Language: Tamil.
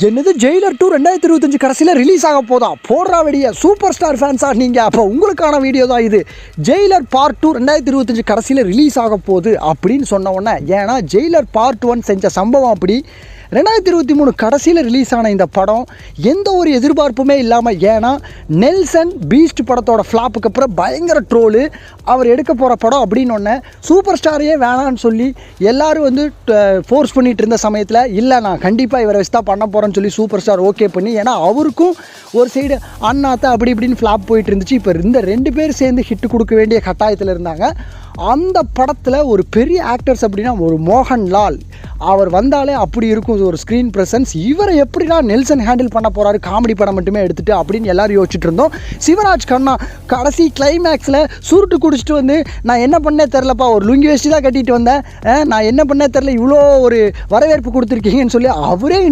என்னது ஜெயிலர் 2 2025 கடைசியில் ரிலீஸ் ஆக போதா? போடுறா வெடிய சூப்பர் ஸ்டார் ஃபேன்ஸா நீங்கள்? அப்போ உங்களுக்கான வீடியோ தான் இது. ஜெயிலர் பார்ட் 2 2025 கடைசியில் ரிலீஸ் ஆக போகுது அப்படின்னு சொன்ன உடனே, ஏன்னா ஜெயிலர் பார்ட் 1 செஞ்ச சம்பவம் அப்படி. 2023 கடைசியில் ரிலீஸ் ஆன இந்த படம் எந்த ஒரு எதிர்பார்ப்புமே இல்லாமல், ஏன்னா நெல்சன் பீஸ்ட் படத்தோட ஃப்ளாப்புக்கு அப்புறம் பயங்கர ட்ரோலு அவர் எடுக்க போகிற படம் அப்படின்னு ஒன்று சூப்பர் ஸ்டாரையே வேணான்னு சொல்லி எல்லோரும் வந்து ஃபோர்ஸ் பண்ணிகிட்டு இருந்த சமயத்தில், இல்லை நான் கண்டிப்பாக இவரை வச்சு தான் பண்ண போகிறேன்னு சொல்லி சூப்பர் ஸ்டார் ஓகே பண்ணி, ஏன்னா அவருக்கும் ஒரு சைடு அண்ணாத்த அப்படி இப்படின்னு ஃப்ளாப் போயிட்டு இருந்துச்சு. இப்போ இந்த 2 பேர் சேர்ந்து ஹிட்டு கொடுக்க வேண்டிய கட்டாயத்தில் இருந்தாங்க. அந்த படத்தில் ஒரு பெரிய ஆக்டர்ஸ் அப்படின்னா ஒரு மோகன்லால் அவர் வந்தாலே அப்படி இருக்கும் ஒரு ஸ்க்ரீன் ப்ரெசன்ஸ். இவரை எப்படின்னா நெல்சன் ஹேண்டில் பண்ண போகிறாரு, காமெடி படம் மட்டுமே எடுத்துகிட்டு அப்படின்னு எல்லோரும் யோசிச்சுட்டு இருந்தோம். சிவராஜ் கண்ணா கடைசி கிளைமேக்ஸில் சுருட்டு குடிச்சிட்டு வந்து, நான் என்ன பண்ணே தெரிலப்பா, ஒரு லுங்கி வேஷ்டி தான் கட்டிட்டு வந்தேன், நான் என்ன பண்ணே தெரில, இவ்வளோ ஒரு வரவேற்பு கொடுத்துருக்கீங்கன்னு சொல்லி அவரே